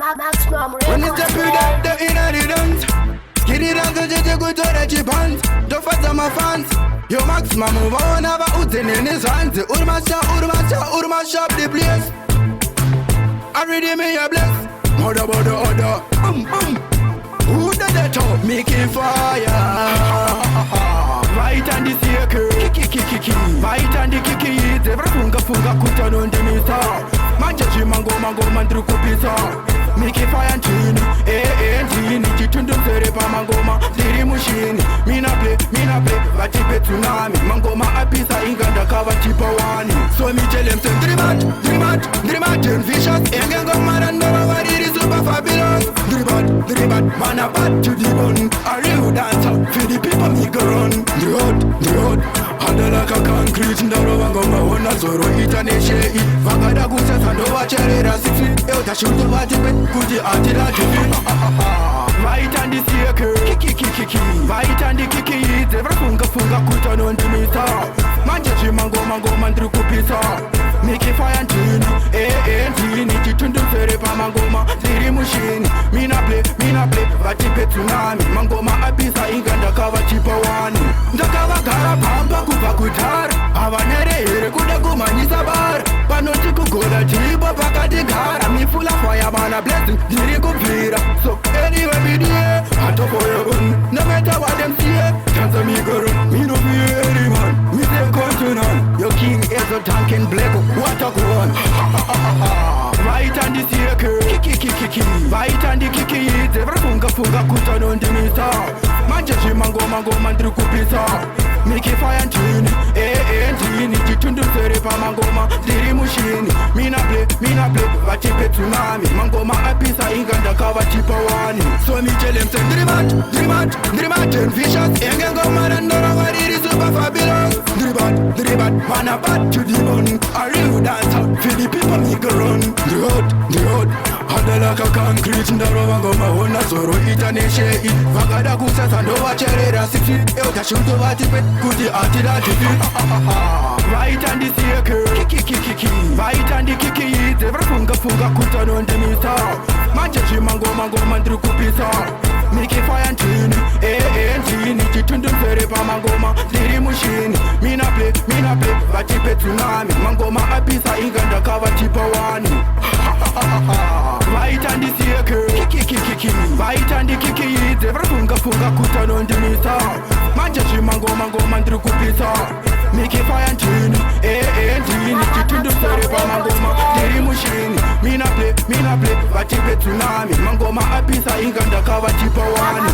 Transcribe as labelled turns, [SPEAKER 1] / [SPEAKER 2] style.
[SPEAKER 1] When it's the period, the inner the dance. Get it on the jet, go to the Japan. The first of my fans. Yo maximum move on, have a Utin in his hands. Urma shop the place. Already me a bless. Mother, order. Who did that talk? Making fire. Right and the circle. Kiki. Right and the kiki. Every funga kuta no ndimisa. Manjaji mango mandru kupisa. Making fire and tini. Tini. Chitundum serepa mangoma. Diri mushini. Mina play. Vatipe tsunami. Mangoma apisa inganda kava tipa wani. So me tell them say Drimat. Ten vicious. Engengo marandora variri super fabulous. Drimat. Man a bad to the bone. A real dancer. For the people me go run. The road. Hada like a concrete. Ndaro wangoma wana zoro itane shei. Vagada gusa sando wachere sixi. Euta shuto vatipe. Kuti atila tipi. Right and the circle. Kiki. Right and the kiki. Every funga kuta no ndimisa. Manjaji mango mandru kupisa. Make fire and tini. Chitundum serepa mangoma. Diri mushini. Mina play. Vatipe tsunami. Mangoma apisa inganda kava tipa wani. Ndakava gara pamba kupa kutara. Avanere kuda kumanyisa bar. Panoti kugoda tiba pakati gara. Me full of fire man a blessing. Diri kupira. So anyway be there. Ato for your own. No matter what them say. Chance me go run. Me no fear any man. Me say continent. Your king is a tank in black. What a go on. Right and the circle. Kiki. Right and the kiki. Every funga kuta no ndimisa. Manjaji mango mandru kupisa. Make fire and tini. Chitundum serepa mangoma. Diri mushini. Mina play. Vatipe tsunami. Mangoma apisa inganda kava tipa wani. So me tell them say Drimat. Ten vicious. Engengo marandora variri super fabulous. Drimat. Man a bad to the bone. A real dancer. For the people me go run. The road. Hada like a concrete. Ndaro wangoma wana zoro itane shei. Vagada gusa sando wachere sixi. Euta shuto vatipe. Kuti atila tipi. Right and the circle. Kiki. Right and the kiki. Every funga kuta no ndimisa. Manjaji mango mandru kupisa. Make fire and tini. Chitundum serepa mangoma. Diri mushini. Mina play. Vatipe tsunami. Mangoma apisa inganda kava tipa wani. Right and the circle. Kiki. Right and the kiki. Every funga kuta no ndimisa. Manjaji mango mandru kupisa. Make fire and tini. Chitundum serepa mangoma. Diri mushini. Mina play. Vatipe tsunami. Mangoma apisa inganda kava tipa wani.